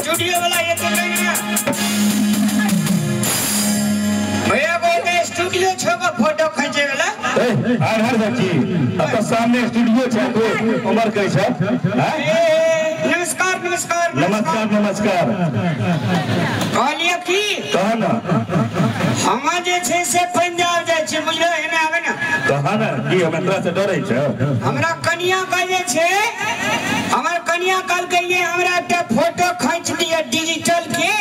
studio वाला ये तो नहीं है भैया बोलते स्टूडियो छोका फोटो खींचे वाला हर बच्ची अब सामने स्टूडियो है तो उम्र कैसा नमस्कार नमस्कार नमस्कार नमस्कार कहलिए की कहा ना हम जे छे से पंजाब जाय छी बुझलो एने आवे ना कहा ना कि हमरा से डरै छ हमरा कन्या का जे छे हमर कन्या कल के ये हमरा एकटा फोटो खींच दिया डिजिटल के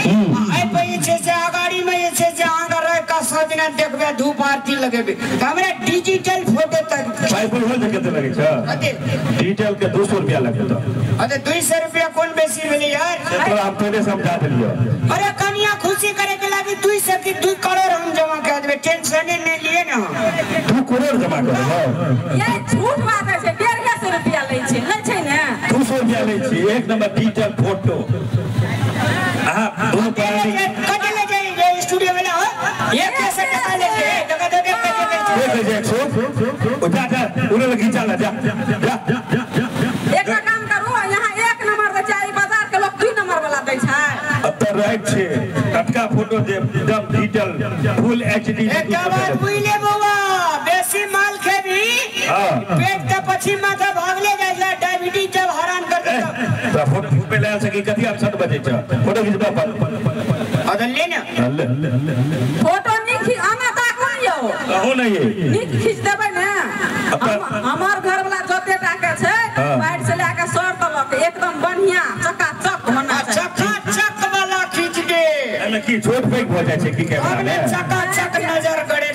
आई पे ये छे से अगाड़ी में ये छे से आगा रह का सजना देखबे धूप आरती लगेबे हमरा डिजिटल फोटो तक भाई बोल हो कते लगे छ डिजिटल के 200 रुपया लगे तो अरे 200 रुपया कौन बेसी भेले यार तो आप पहले समझा दियो अरे कन्या खुशी करे के लागी 200 की 2 करोड़ हम जमा कर देबे टेंशन नहीं लिए ना 2 करोड़ जमा कर ये झूठ बात है 150 रुपया ले छै नै छै ने 200 रुपया ले छी एक नंबर डिजिटल फोटो हां दोनों पार्टी कटे ले जाए स्टूडियो वाला हो ये कैसे टका ले जाए टका दे के उठा जा उन्हें खींचा ला जा एक काम करो यहाँ एक नंबर दे चाही बाजार के लोग 2 नंबर वाला दै छै अब तो राइट छे टटका फोटो दे एकदम डिजिटल फुल एचडी एक बार बुइले बाबा बेसी माल खेबी पेट के पछि माथा भागले जाइला डायबिटीज जब हैरान कर दे तो फोटो पे ले सके कथि आप 7 बजे छ फोटो खींचबा पर अदल ले ना फोटो नहीं खींच आना ताक हो हो नहीं नहीं खींच देबै ना हमार घर वाला जोते टाके छै बाहर से लेके सर तक एकदम बढ़िया चकाचक होना चाहिए चकाचक वाला खींच दे एमे की छोट पैक हो जाय छै की कैमरा में चकाचक नजर करे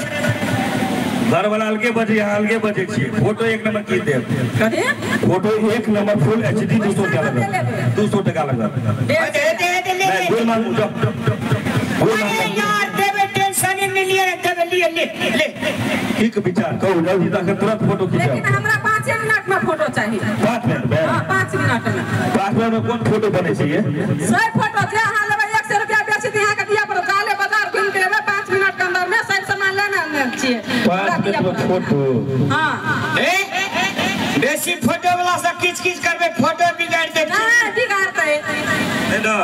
घर वाला अलगे बजे अलगे बजे छी फोटो एक नंबर की दे कथि फोटो एक नंबर फुल एचडी 200 टका लगा 200 टका लगा दे ले बोल मांगू जा बोल अरे यार देवे टेंशन नहीं लिए देवे ले ठीक विचार कहू जल्दी तक तुरंत फोटो खींचा लेकिन हमरा 5 मिनट में फोटो चाहिए 5 मिनट में हां 5 मिनट में 5 मिनट में कौन फोटो बने छै ये सही फोटो जे हां लेबै 100 रुपया बेच दी यहां के दिया पर काले बाजार घूम के लेबै 5 मिनट के अंदर में सब सामान लेना छिए 5 मिनट में फोटो हां ए बेसी फोटो वाला से किच करबे फोटो बिगाड़ दे नहीं बिगाड़ते ना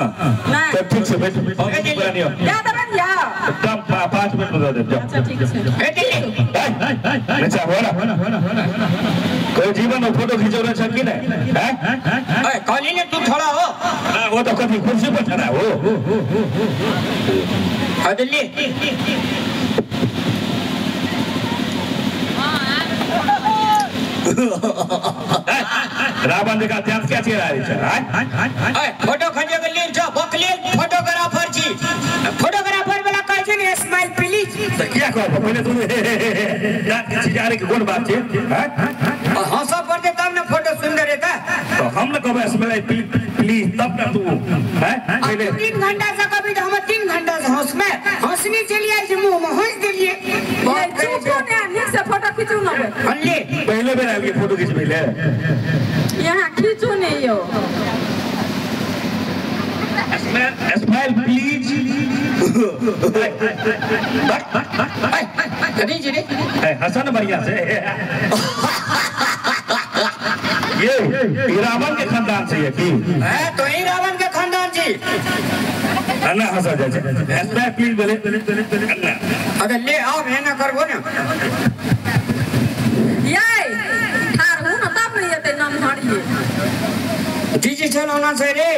तो ठीक से बैठ और पुरानियो या देबै या एकदम 5 मिनट में दे दे अच्छा ठीक है अच्छा हो ना कोई जीवन में फोटो खिंचौना छ कि नहीं हैं ओए कॉली ने तू थोड़ा हो वो तो कभी कुर्सी पर खड़ा हो अदली रावण का ध्यान क्या चेहरा है ओए फोटो खींचे के लिए जा बकले फोटोग्राफर जी फोटोग्राफर वाला कह छै ने स्माइल प्लीज तो क्या कहो पहले तू यार किसी जा रही कौन बात है हंसा पड़ते तब ना फोटो सुंदर रहता तो हम ना कहो स्माइल प्लीज तब ना तू हैं पहले 3 घंटा से कभी हम 3 घंटा से हंस में हंसनी चलिए जे मुंह में हंस दिलिए बहुत चुप ने नीक से फोटो खींचू ना हल्ले पहले बेर आगे फोटो खींच पहले यहाँ खींचू नहीं हो स्माइल प्लीज अरे जी रे हसन बढ़िया से ये रावण के खानदान से ये की है तो ही रावण के खानदान जी अन्ना हंसा जाए स्माइल प्लीज बोले अन्ना अगर ले आओ है ना करबो ना याय थार हूं ना तब नहीं येते नाम झाड़िए डिजिटल होना चाहिए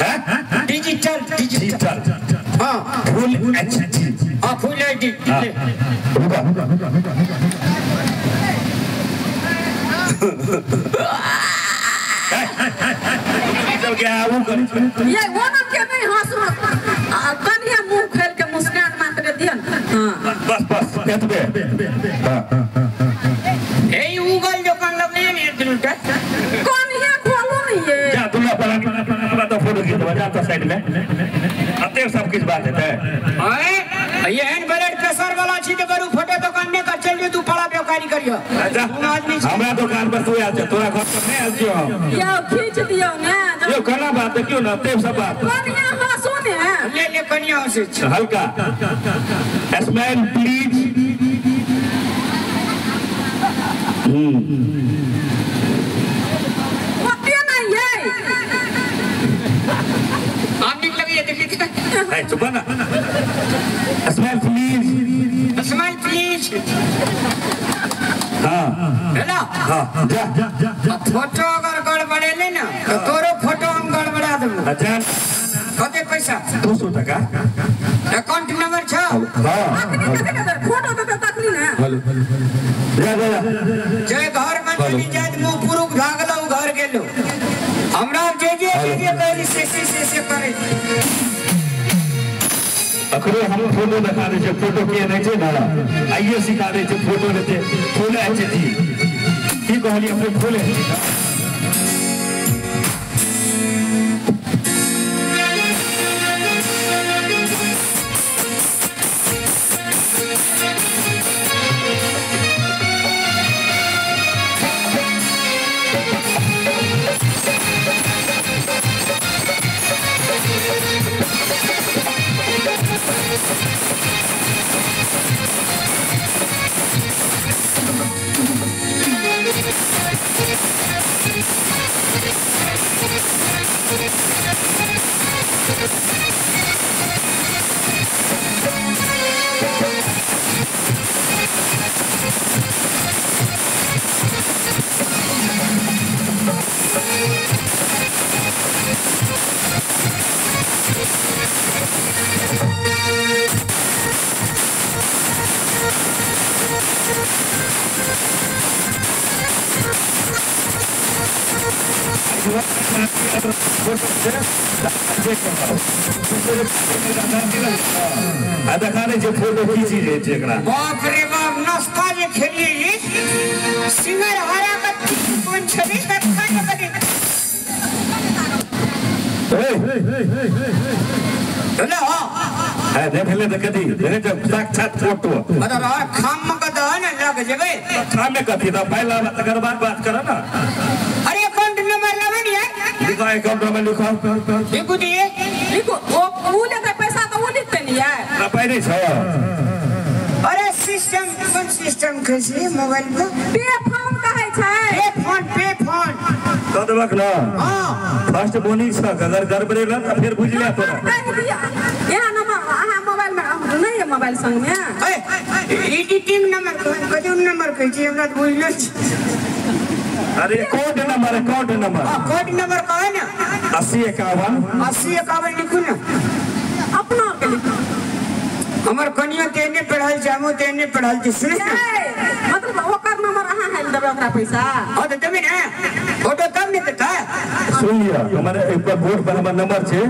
हैं डिजिटल हां फुल एचडी हां फुल एचडी रुका चल गया वो कर ये वो नाम के नहीं हंसू कनिया मुंह खेल के मुस्कान मात्र दियन हां बस कहते हां ए उगल जो कान लगे नहीं दिलटा कनिया खोलो नहीं ये जा दुनिया पर तो फोटो खींच बजा तो साइड में अते सब कुछ बात है ओए ये हैंड ब्लड प्रेशर वाला छी के करू फोटो दुकान में कर चल तू पड़ा व्यापारी करियो अच्छा हमरा दुकान पर तू आ जा तोरा घर पर नहीं आ जियो यो खींच दियो ना यो करना बात है क्यों ना ते सब बात कनिया हंसो ने ले कनिया से हल्का स्माइल प्लीज ओते नहीं ये छे हाँ है ना हाँ जा फोटो अगर गड़बड़ेले ना तो तोरो फोटो हम गड़बड़ा देबो अच्छा कते पैसा 200 टका अकाउंट नंबर छ हाँ फोटो तो तकली ना जा जय घर में चली जाए मुंह पुरुष भागलो घर गेलो हमरा जे कहली से करे अखरो हम फोटो दिखा दे छे फोटो के नै छे ना आइए सिखा दे छे फोटो लेते खोले छे जी की कहली अपने खोले दिखाने जो फोटो खींची जे एकरा बाप रे बाप नाश्ता जे खेली रे सिंगर हरा का कोन छबी रखा के बगे हेलो है देख ले त कदी देख जब साक्षात फोटो मतलब खाम का दहन लग जेबे खाम में कथी त पहला तकर बाद बात कर ना अरे अकाउंट नंबर लावे नी लिखो अकाउंट नंबर लिखो लिखो दिए लिखो वो लेते पैसा तो वो लिखते नहीं है ना पहले छ अरे सिस्टम कौन सिस्टम कैसे मोबाइल पे पे फोन कहै छै पे फोन तो देबक ना हां फर्स्ट बोनी छ अगर गड़बड़े ल त फिर बुझ ले तोरा कह दिया यहाँ नंबर अहाँ मोबाइल में नहीं है मोबाइल संग में एडिटिंग नंबर कदम नंबर कहै छी हमरा त बुझलो छी अरे कोड नंबर कोड नंबर कहे ना 8051 लिखू ना अपना के लिखो हमर कनिया तेने पढ़ाई जामो तेने पढ़ाई छी सुन मतलब ओकर नंबर अहाँ है देबे ओकरा पैसा हां तो देबे ना फोटो कब ने देता सुन लिया हमारे एक पर बोर्ड पर हमारा नंबर छे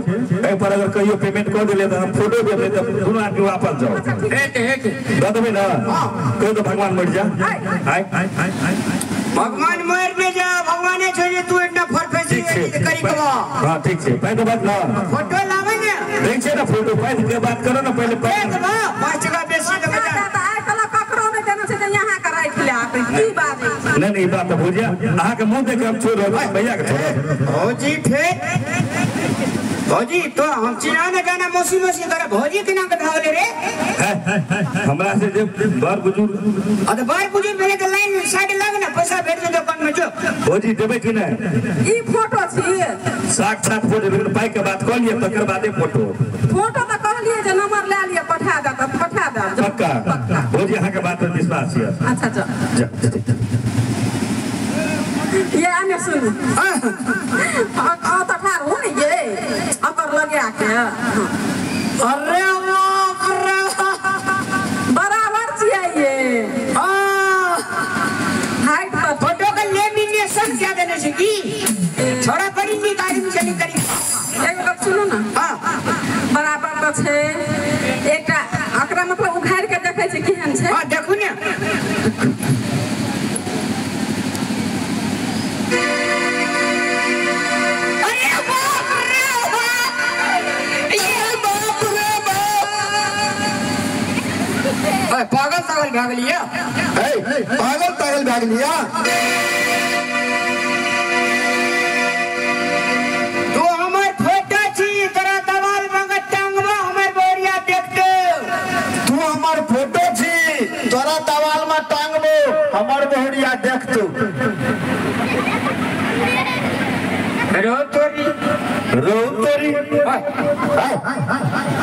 ए पर अगर कहियो पेमेंट कर देले त हम फोटो देबे त दोनों आदमी वापस जाओ हेट देबे ना कह तो भगवान मर जा हाय भगवान मर ने जा भगवाने छोड़े तू इतना फरफेसी करी कबा हां ठीक छे पहले बात ना फोटो लावे ना देख छे ना फोटो पहले के बात करो ना पहले 5 जगह बेसी लग जा आइ तला ककरो ने देना छै यहाँ का राइट ले आके की बात नहीं बात तो भूल जा अहाँ के मुंह देख हम छोड़ भैया के छोड़ भौजी फेर भौजी तो हम चिना न जाना मौसी करे भौजी के नाम बतावले रे हमरा से जब बार बुजुर्ग अरे बार बुजुर्ग भेले के लाइन साइड लग ना पैसा भेज दे दुकान में जो भौजी देबे कि नहीं ई फोटो छी साक्षात फोटो लेकिन पाई के बात कर लिए तकर बादे फोटो तो कहलिए जे नंबर ले लिए पठा दे पक्का भौजी अहाँ के बात पर विश्वास है अच्छा जा ये आने सुन आ तो ठार हो नहीं ये अकर लगे आके अरे बाप रे बराबर छिए ये हाइट पर फोटो का लेमिनेशन क्या देने से की छोड़ा पड़ी नहीं गाड़ी में चली करी एक बात सुनो ना हां बराबर तो छे एकटा अकरा मतलब उखाड़ के देखे छै केहन छै हां देखू ने पागल भाग लिया पागल भाग लिया तू हमार फोटो छी तोरा दवाल में टांगबा हमार बोरिया देखते तू हमार फोटो छी तोरा दवाल में टांगबो हमार बोरिया देखतो रो तोरी